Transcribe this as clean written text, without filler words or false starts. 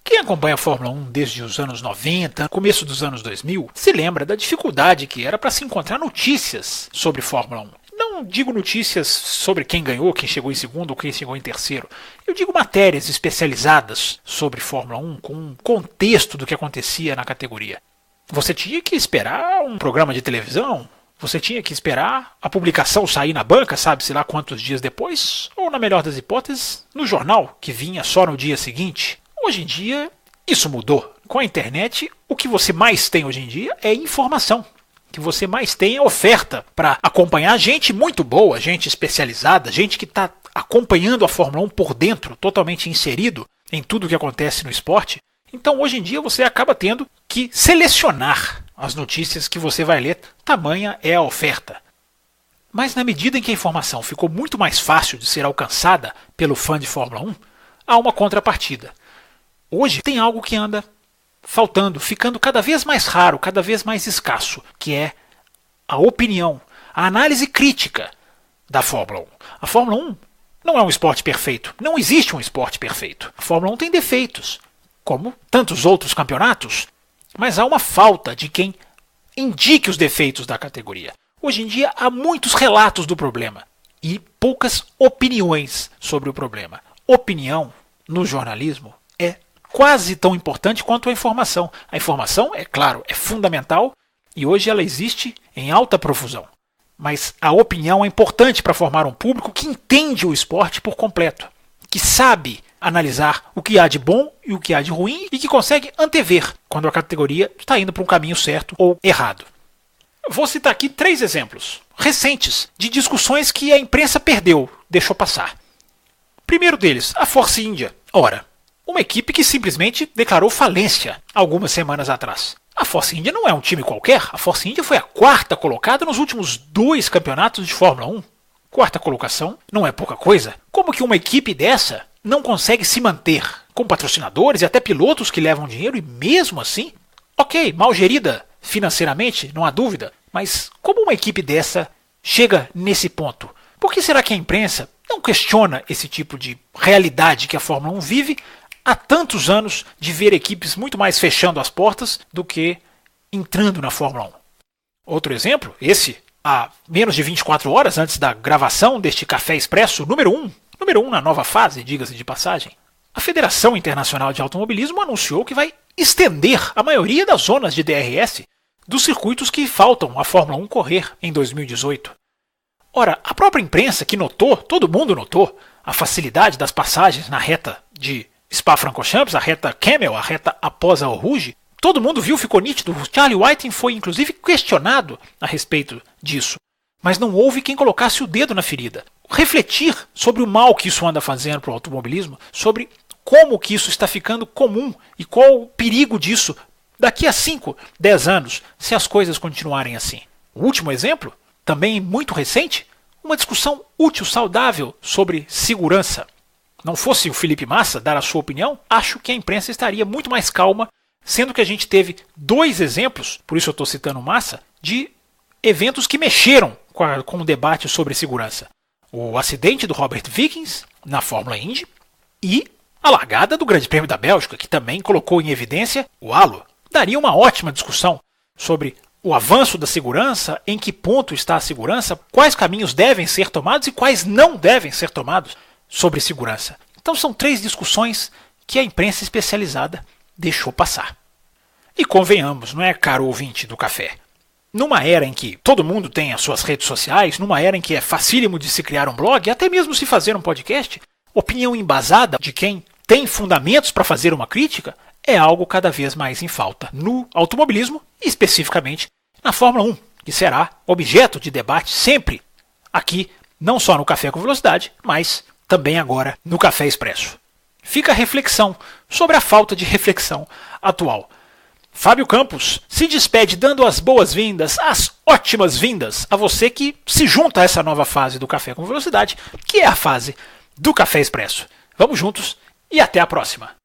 Quem acompanha a Fórmula 1 desde os anos 90, começo dos anos 2000, se lembra da dificuldade que era para se encontrar notícias sobre Fórmula 1. Não digo notícias sobre quem ganhou, quem chegou em segundo ou quem chegou em terceiro. Eu digo matérias especializadas sobre Fórmula 1, com um contexto do que acontecia na categoria. Você tinha que esperar um programa de televisão, você tinha que esperar a publicação sair na banca, sabe-se lá quantos dias depois, ou na melhor das hipóteses, no jornal, que vinha só no dia seguinte. Hoje em dia, isso mudou. Com a internet, o que você mais tem hoje em dia é informação. O que você mais tem é oferta para acompanhar gente muito boa, gente especializada, gente que está acompanhando a Fórmula 1 por dentro, totalmente inserido em tudo o que acontece no esporte. Então, hoje em dia, você acaba tendo que selecionar as notícias que você vai ler. Tamanha é a oferta. Mas na medida em que a informação ficou muito mais fácil de ser alcançada pelo fã de Fórmula 1, há uma contrapartida. Hoje tem algo que anda faltando, ficando cada vez mais raro, cada vez mais escasso, que é a opinião, a análise crítica da Fórmula 1. A Fórmula 1 não é um esporte perfeito, não existe um esporte perfeito. A Fórmula 1 tem defeitos, como tantos outros campeonatos, mas há uma falta de quem indique os defeitos da categoria. Hoje em dia há muitos relatos do problema e poucas opiniões sobre o problema. Opinião no jornalismo é quase tão importante quanto a informação. A informação, é claro, é fundamental e hoje ela existe em alta profusão. Mas a opinião é importante para formar um público que entende o esporte por completo, que sabe analisar o que há de bom e o que há de ruim e que consegue antever quando a categoria está indo para um caminho certo ou errado. Vou citar aqui 3 exemplos recentes de discussões que a imprensa perdeu, deixou passar. Primeiro deles, a Force India. Ora, uma equipe que simplesmente declarou falência algumas semanas atrás. A Force India não é um time qualquer. A Force India foi a 4ª colocada nos últimos 2 campeonatos de Fórmula 1. 4ª colocação não é pouca coisa. Como que uma equipe dessa não consegue se manter com patrocinadores e até pilotos que levam dinheiro e mesmo assim, ok, mal gerida financeiramente, não há dúvida, mas como uma equipe dessa chega nesse ponto? Por que será que a imprensa não questiona esse tipo de realidade que a Fórmula 1 vive há tantos anos de ver equipes muito mais fechando as portas do que entrando na Fórmula 1? Outro exemplo, esse há menos de 24 horas antes da gravação deste Café Expresso número 1 na nova fase, diga-se de passagem, a Federação Internacional de Automobilismo anunciou que vai estender a maioria das zonas de DRS dos circuitos que faltam à Fórmula 1 correr em 2018. Ora, a própria imprensa que notou, todo mundo notou, a facilidade das passagens na reta de Spa-Francorchamps, a reta Camel, a reta após a Eau Rouge, todo mundo viu, ficou nítido. Charlie Whiting foi inclusive questionado a respeito disso. Mas não houve quem colocasse o dedo na ferida. Refletir sobre o mal que isso anda fazendo para o automobilismo, sobre como que isso está ficando comum e qual o perigo disso daqui a 5, 10 anos, se as coisas continuarem assim. O último exemplo, também muito recente, uma discussão útil, saudável sobre segurança. Não fosse o Felipe Massa dar a sua opinião, acho que a imprensa estaria muito mais calma, sendo que a gente teve 2 exemplos, por isso eu estou citando o Massa, de eventos que mexeram com o debate sobre segurança. O acidente do Robert Wickens na Fórmula Indy e a largada do Grande Prêmio da Bélgica, que também colocou em evidência o halo. Daria uma ótima discussão sobre o avanço da segurança, em que ponto está a segurança, quais caminhos devem ser tomados e quais não devem ser tomados sobre segurança. Então são 3 discussões que a imprensa especializada deixou passar. E convenhamos, não é, caro ouvinte do café? Numa era em que todo mundo tem as suas redes sociais, numa era em que é facílimo de se criar um blog, até mesmo se fazer um podcast, opinião embasada de quem tem fundamentos para fazer uma crítica é algo cada vez mais em falta no automobilismo e especificamente na Fórmula 1, que será objeto de debate sempre aqui, não só no Café com Velocidade, mas também agora no Café Expresso. Fica a reflexão sobre a falta de reflexão atual. Fábio Campos se despede dando as boas-vindas, as ótimas-vindas a você que se junta a essa nova fase do Café com Velocidade, que é a fase do Café Expresso. Vamos juntos e até a próxima!